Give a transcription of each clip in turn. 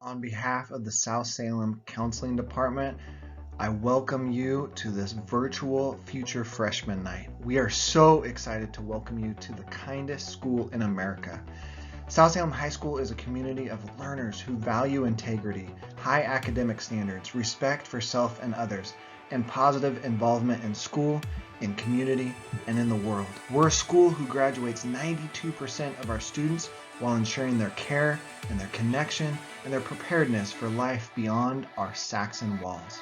On behalf of the South Salem Counseling Department, I welcome you to this virtual Future Freshman Night. We are so excited to welcome you to the kindest school in America. South Salem High School is a community of learners who value integrity, high academic standards, respect for self and others, and positive involvement in school, in community, and in the world. We're a school who graduates 92% of our students while ensuring their care and their connection and their preparedness for life beyond our Saxon walls.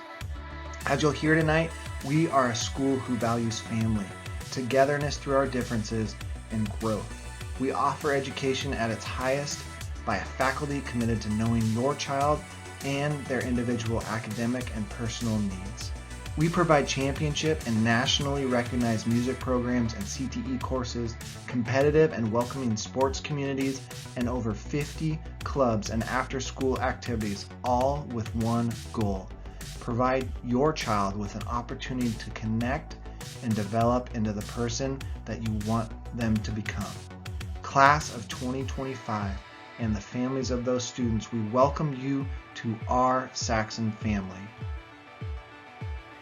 As you'll hear tonight, we are a school who values family, togetherness through our differences, and growth. We offer education at its highest by a faculty committed to knowing your child and their individual academic and personal needs. We provide championship and nationally recognized music programs and CTE courses, competitive and welcoming sports communities, and over 50 clubs and after-school activities, all with one goal: provide your child with an opportunity to connect and develop into the person that you want them to become. Class of 2025 and the families of those students, we welcome you to our Saxon family.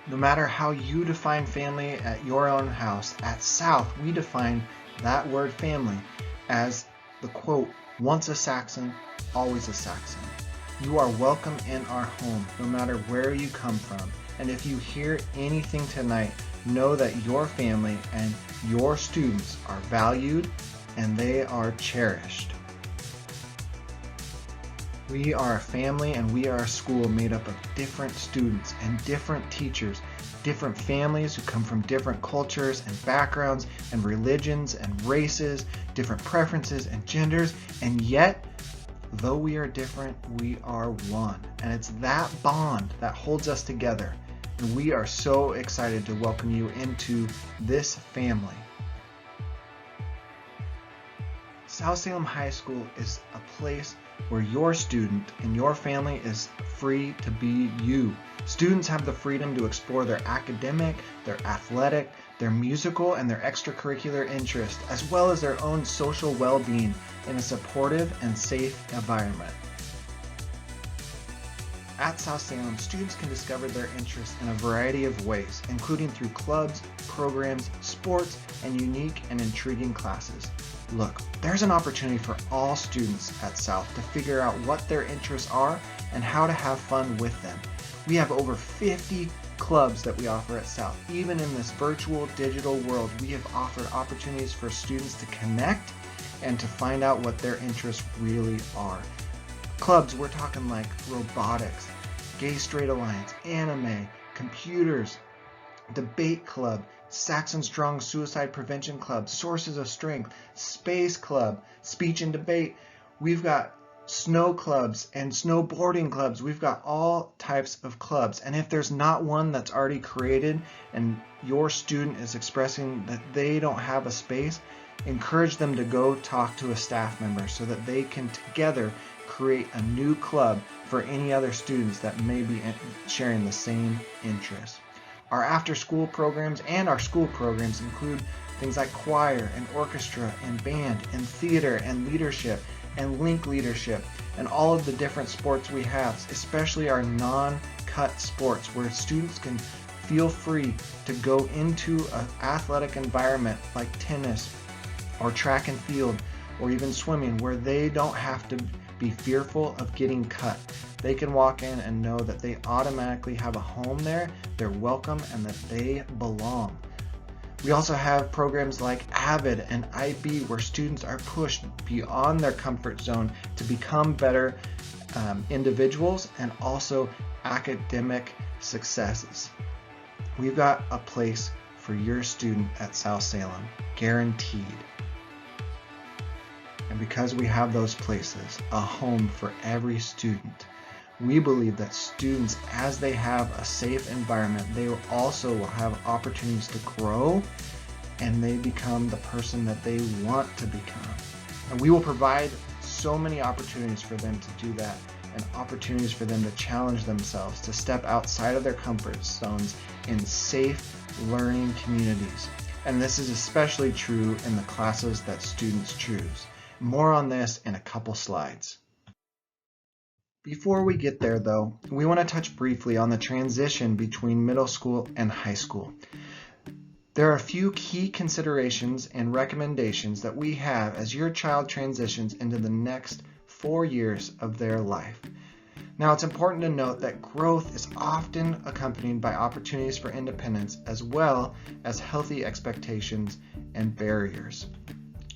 No matter how you define family at your own house, at South, we define that word family as the quote, once a Saxon, always a Saxon. You are welcome in our home, no matter where you come from. And if you hear anything tonight, know that your family and your students are valued and they are cherished. We are a family and we are a school made up of different students and different teachers, different families who come from different cultures and backgrounds and religions and races, different preferences and genders, and yet, though we are different, we are one. And it's that bond that holds us together. And we are so excited to welcome you into this family. South Salem High School is a place where your student and your family is free to be you. Students have the freedom to explore their academic, their athletic, their musical, and their extracurricular interests, as well as their own social well-being in a supportive and safe environment. At South Salem, students can discover their interests in a variety of ways, including through clubs, programs, sports, and unique and intriguing classes. Look, there's an opportunity for all students at South to figure out what their interests are and how to have fun with them. We have over 50 clubs that we offer at South. Even in this virtual digital world, we have offered opportunities for students to connect and to find out what their interests really are. Clubs, we're talking like robotics, Gay Straight Alliance, anime, computers, debate club, Saxon Strong Suicide Prevention Club, Sources of Strength, Space Club, Speech and Debate. We've got snow clubs and snowboarding clubs. We've got all types of clubs. And if there's not one that's already created and your student is expressing that they don't have a space, encourage them to go talk to a staff member so that they can together create a new club for any other students that may be sharing the same interests. Our after-school programs and our school programs include things like choir and orchestra and band and theater and leadership and link leadership and all of the different sports we have, especially our non-cut sports where students can feel free to go into an athletic environment like tennis or track and field or even swimming where they don't have to be fearful of getting cut. They can walk in and know that they automatically have a home there, they're welcome, and that they belong. We also have programs like AVID and IB where students are pushed beyond their comfort zone to become better individuals and also academic successes. We've got a place for your student at South Salem, guaranteed. And because we have those places, a home for every student, we believe that students, as they have a safe environment, they also will have opportunities to grow and they become the person that they want to become. And we will provide so many opportunities for them to do that and opportunities for them to challenge themselves, to step outside of their comfort zones in safe learning communities. And this is especially true in the classes that students choose. More on this in a couple slides. Before we get there though, we want to touch briefly on the transition between middle school and high school. There are a few key considerations and recommendations that we have as your child transitions into the next 4 years of their life. Now, it's important to note that growth is often accompanied by opportunities for independence as well as healthy expectations and barriers.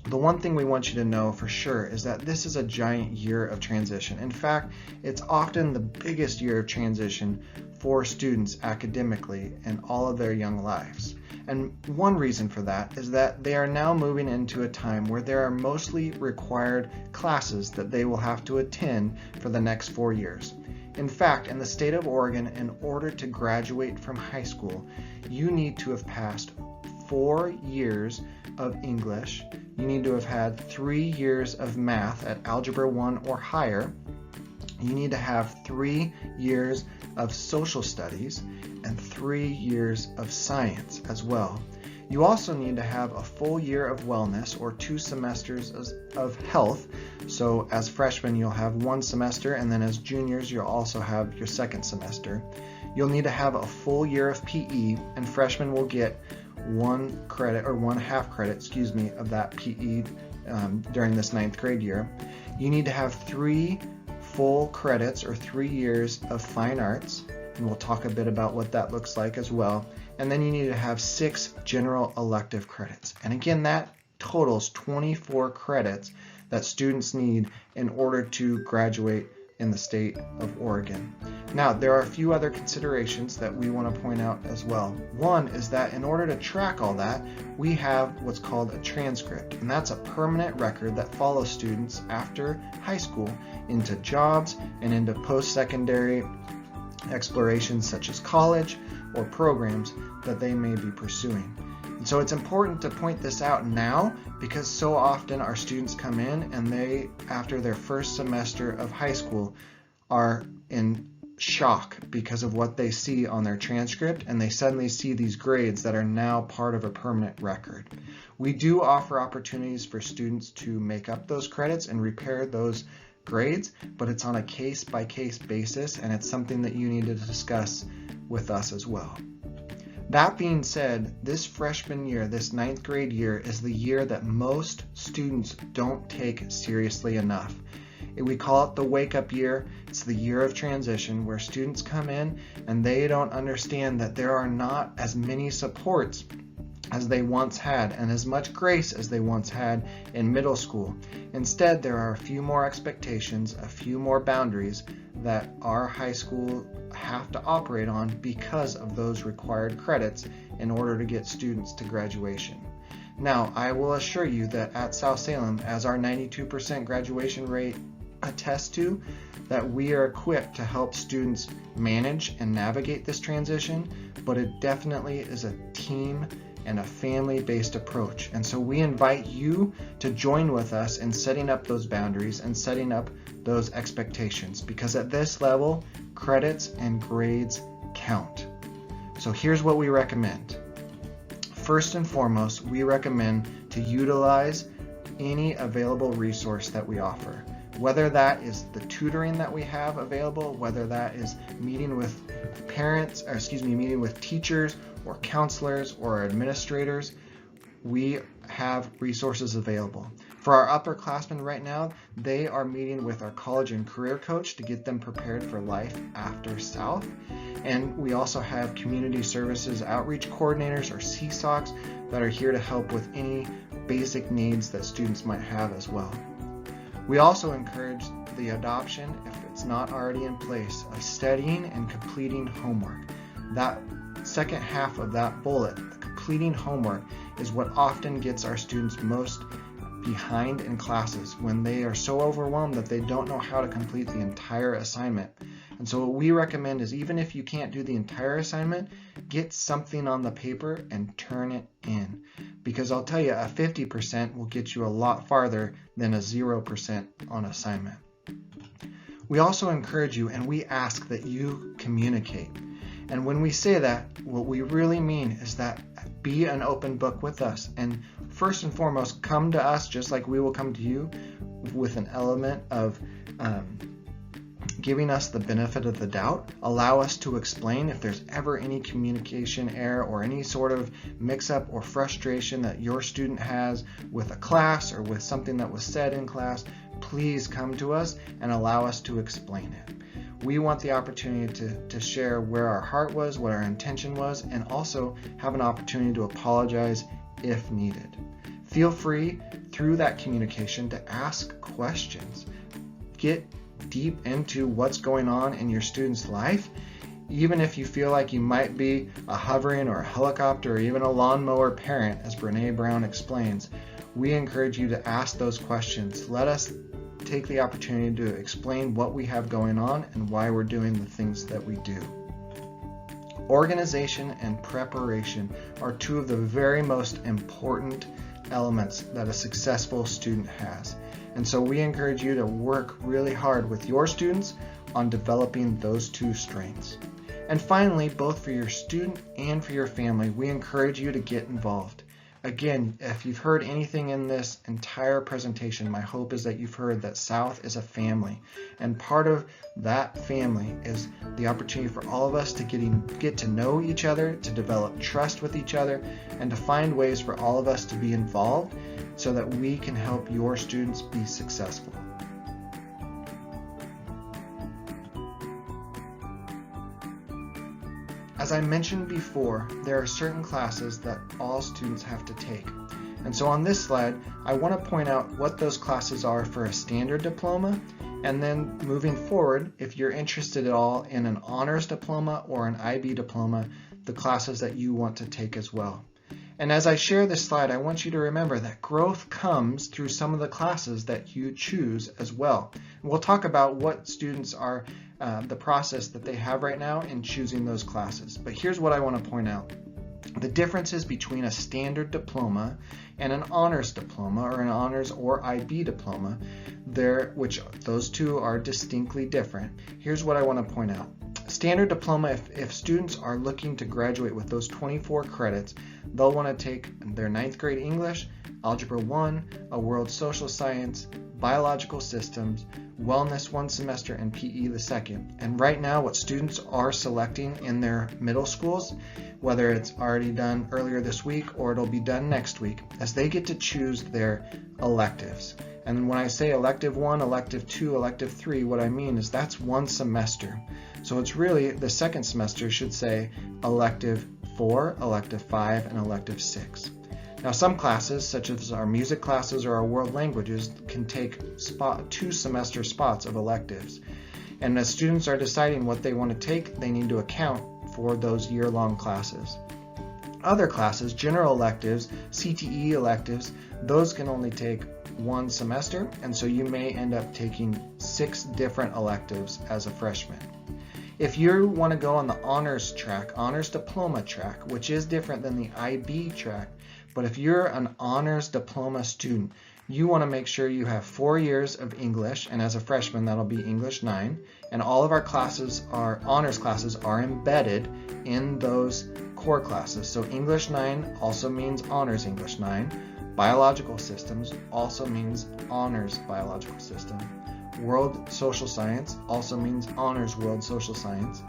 The one thing we want you to know for sure is that this is a giant year of transition. In fact, it's often the biggest year of transition for students academically in all of their young lives. And one reason for that is that they are now moving into a time where there are mostly required classes that they will have to attend for the next 4 years. In fact, in the state of Oregon, in order to graduate from high school, you need to have passed 4 years of English, you need to have had 3 years of math at Algebra 1 or higher, you need to have 3 years of social studies, and 3 years of science as well. You also need to have a full year of wellness or 2 semesters of health. So as freshmen, you'll have 1 semester, and then as juniors, you'll also have your 2nd semester. You'll need to have a full year of PE, and freshmen will get 1 credit or 1/2 credit, of that PE during this 9th grade year. You need to have 3 full credits or 3 years of fine arts, and we'll talk a bit about what that looks like as well. And then you need to have 6 general elective credits. And again, that totals 24 credits that students need in order to graduate in the state of Oregon. Now, there are a few other considerations that we want to point out as well. One is that in order to track all that, we have what's called a transcript, and that's a permanent record that follows students after high school into jobs and into post-secondary explorations such as college or programs that they may be pursuing. And so it's important to point this out now because so often our students come in and they, after their first semester of high school, are in shock because of what they see on their transcript, and they suddenly see these grades that are now part of a permanent record. We do offer opportunities for students to make up those credits and repair those grades, but it's on a case-by-case basis, and it's something that you need to discuss with us as well. That being said, this freshman year, this 9th grade year, is the year that most students don't take seriously enough. We call it the wake-up year. It's the year of transition where students come in and they don't understand that there are not as many supports as they once had and as much grace as they once had in middle school. Instead, there are a few more expectations, a few more boundaries that our high school have to operate on because of those required credits in order to get students to graduation. Now, I will assure you that at South Salem, as our 92% graduation rate attests to, that we are equipped to help students manage and navigate this transition, but it definitely is a team and a family-based approach. And so we invite you to join with us in setting up those boundaries and setting up those expectations, because at this level, credits and grades count. So here's what we recommend. First and foremost, we recommend to utilize any available resource that we offer. Whether that is the tutoring that we have available, whether that is meeting with meeting with teachers or counselors or administrators, we have resources available. For our upperclassmen right now, they are meeting with our college and career coach to get them prepared for life after South. And we also have community services outreach coordinators or CSOCs that are here to help with any basic needs that students might have as well. We also encourage the adoption, if it's not already in place, of studying and completing homework. That second half of that bullet, completing homework, is what often gets our students most behind in classes when they are so overwhelmed that they don't know how to complete the entire assignment. And so what we recommend is, even if you can't do the entire assignment, get something on the paper and turn it in. Because I'll tell you, a 50% will get you a lot farther than a 0% on assignment. We also encourage you and we ask that you communicate. And when we say that, what we really mean is that be an open book with us. And first and foremost, come to us just like we will come to you, with an element of giving us the benefit of the doubt, allow us to explain if there's ever any communication error or any sort of mix-up or frustration that your student has with a class or with something that was said in class. Please come to us and allow us to explain it. We want the opportunity to share where our heart was, what our intention was, and also have an opportunity to apologize if needed. Feel free through that communication to ask questions. Get deep into what's going on in your student's life. Even if you feel like you might be a hovering or a helicopter or even a lawnmower parent, as Brene Brown explains, we encourage you to ask those questions. Let us take the opportunity to explain what we have going on and why we're doing the things that we do. Organization and preparation are two of the very most important elements that a successful student has. And so we encourage you to work really hard with your students on developing those two strengths. And finally, both for your student and for your family, we encourage you to get involved. Again, if you've heard anything in this entire presentation, my hope is that you've heard that South is a family. And part of that family is the opportunity for all of us to get to know each other, to develop trust with each other, and to find ways for all of us to be involved so that we can help your students be successful. As I mentioned before, there are certain classes that all students have to take. And so on this slide, I want to point out what those classes are for a standard diploma, and then moving forward, if you're interested at all in an honors diploma or an IB diploma, the classes that you want to take as well. And as I share this slide, I want you to remember that growth comes through some of the classes that you choose as well. And we'll talk about what students are, the process that they have right now in choosing those classes. But here's what I want to point out. The differences between a standard diploma and an honors diploma or an honors or IB diploma, which those two are distinctly different. Here's what I want to point out. Standard diploma, if students are looking to graduate with those 24 credits, they'll want to take their 9th grade English, Algebra 1, a World Social Science, Biological Systems, Wellness one semester, and PE the second. And right now what students are selecting in their middle schools, whether it's already done earlier this week or it'll be done next week, as they get to choose their electives. And when I say elective 1, elective 2, elective 3, what I mean is that's one semester. So it's really, the second semester should say elective 4, elective 5, and elective 6. Now some classes, such as our music classes or our world languages, can take 2 semester spots of electives. And as students are deciding what they want to take, they need to account for those year-long classes. Other classes, general electives, CTE electives, those can only take 1 semester, and so you may end up taking 6 different electives as a freshman. If you want to go on the honors track, honors diploma track, which is different than the IB track, but if you're an honors diploma student, you want to make sure you have 4 years of English, and as a freshman that'll be English 9, and all of our classes, our honors classes, are embedded in those core classes. So English 9 also means honors English 9, Biological Systems also means honors Biological System, World Social Science also means honors World Social Science,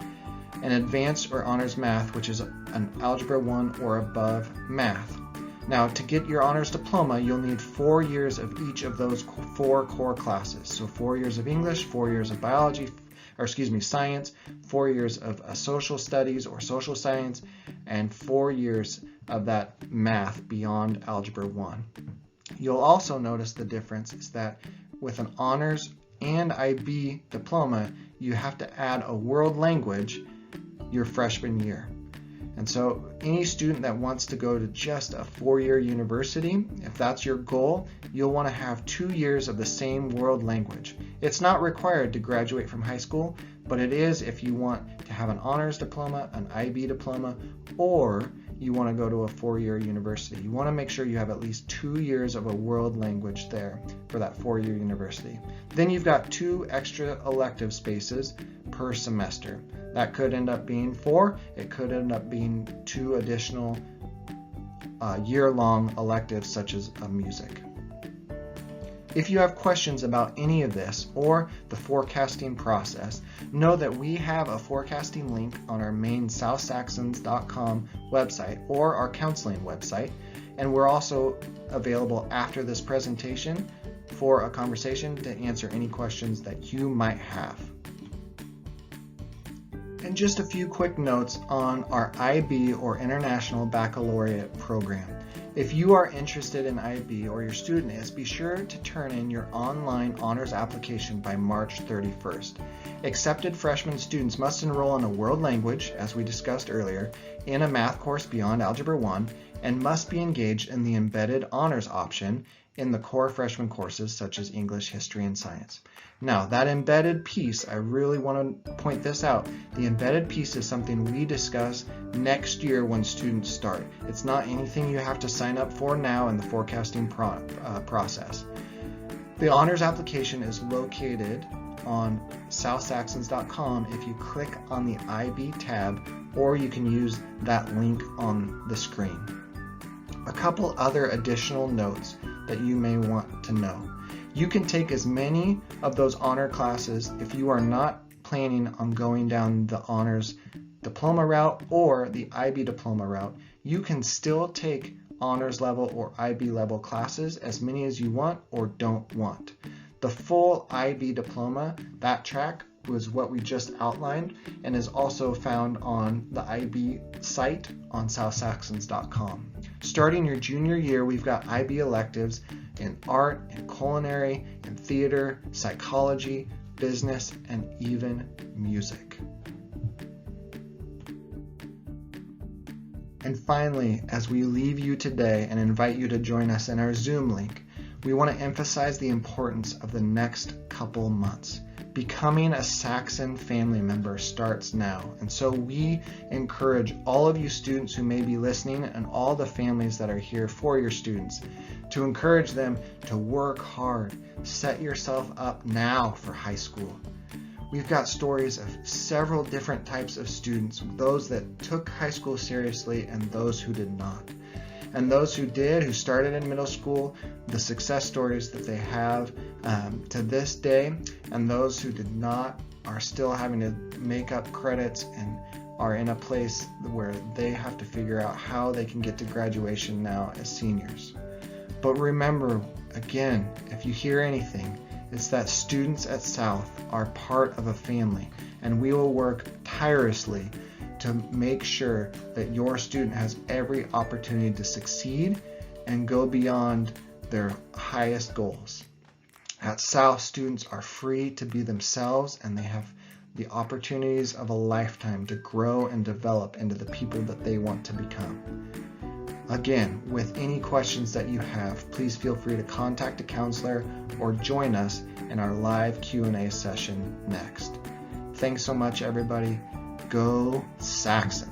and Advanced or Honors Math, which is an Algebra 1 or above math. Now, to get your honors diploma, you'll need 4 years of each of those 4 core classes. So 4 years of English, 4 years of science, 4 years of social studies or social science, and 4 years of that math beyond Algebra 1. You'll also notice the difference is that with an honors and IB diploma, you have to add a world language your freshman year. And so any student that wants to go to just a 4-year university, if that's your goal, you'll want to have 2 years of the same world language. It's not required to graduate from high school, but it is if you want to have an honors diploma, an IB diploma, or you want to go to a 4-year university. You want to make sure you have at least 2 years of a world language there for that 4-year university. Then you've got 2 extra elective spaces per semester. That could end up being 4. It could end up being 2 additional year-long electives such as music. If you have questions about any of this or the forecasting process, know that we have a forecasting link on our main southsaxons.com website or our counseling website, and we're also available after this presentation for a conversation to answer any questions that you might have. And just a few quick notes on our IB or International Baccalaureate program. If you are interested in IB or your student is, be sure to turn in your online honors application by March 31st. Accepted freshman students must enroll in a world language, as we discussed earlier, in a math course beyond Algebra 1, and must be engaged in the embedded honors option in the core freshman courses such as English, history, and science. Now, that embedded piece, I really want to point this out. The embedded piece is something we discuss next year when students start. It's not anything you have to sign up for now in the forecasting process. The honors application is located on southsaxons.com if you click on the IB tab, or you can use that link on the screen. A couple other additional notes that you may want to know. You can take as many of those honor classes if you are not planning on going down the honors diploma route or the IB diploma route. You can still take honors level or IB level classes, as many as you want or don't want. The full IB diploma, that track, was what we just outlined and is also found on the IB site on southsaxons.com. Starting your junior year, we've got IB electives in art and culinary and theater, psychology, business, and even music. And finally, as we leave you today and invite you to join us in our Zoom link, we want to emphasize the importance of the next couple months. Becoming a Saxon family member starts now, and so we encourage all of you students who may be listening and all the families that are here for your students to encourage them to work hard, set yourself up now for high school. We've got stories of several different types of students, those that took high school seriously and those who did not. And those who did, who started in middle school, the success stories that they have to this day, and those who did not are still having to make up credits and are in a place where they have to figure out how they can get to graduation now as seniors. But remember, again, if you hear anything, it's that students at South are part of a family, and we will work tirelessly to make sure that your student has every opportunity to succeed and go beyond their highest goals. At South, students are free to be themselves, and they have the opportunities of a lifetime to grow and develop into the people that they want to become. Again, with any questions that you have, please feel free to contact a counselor or join us in our live Q&A session next. Thanks so much, everybody. Go Saxon!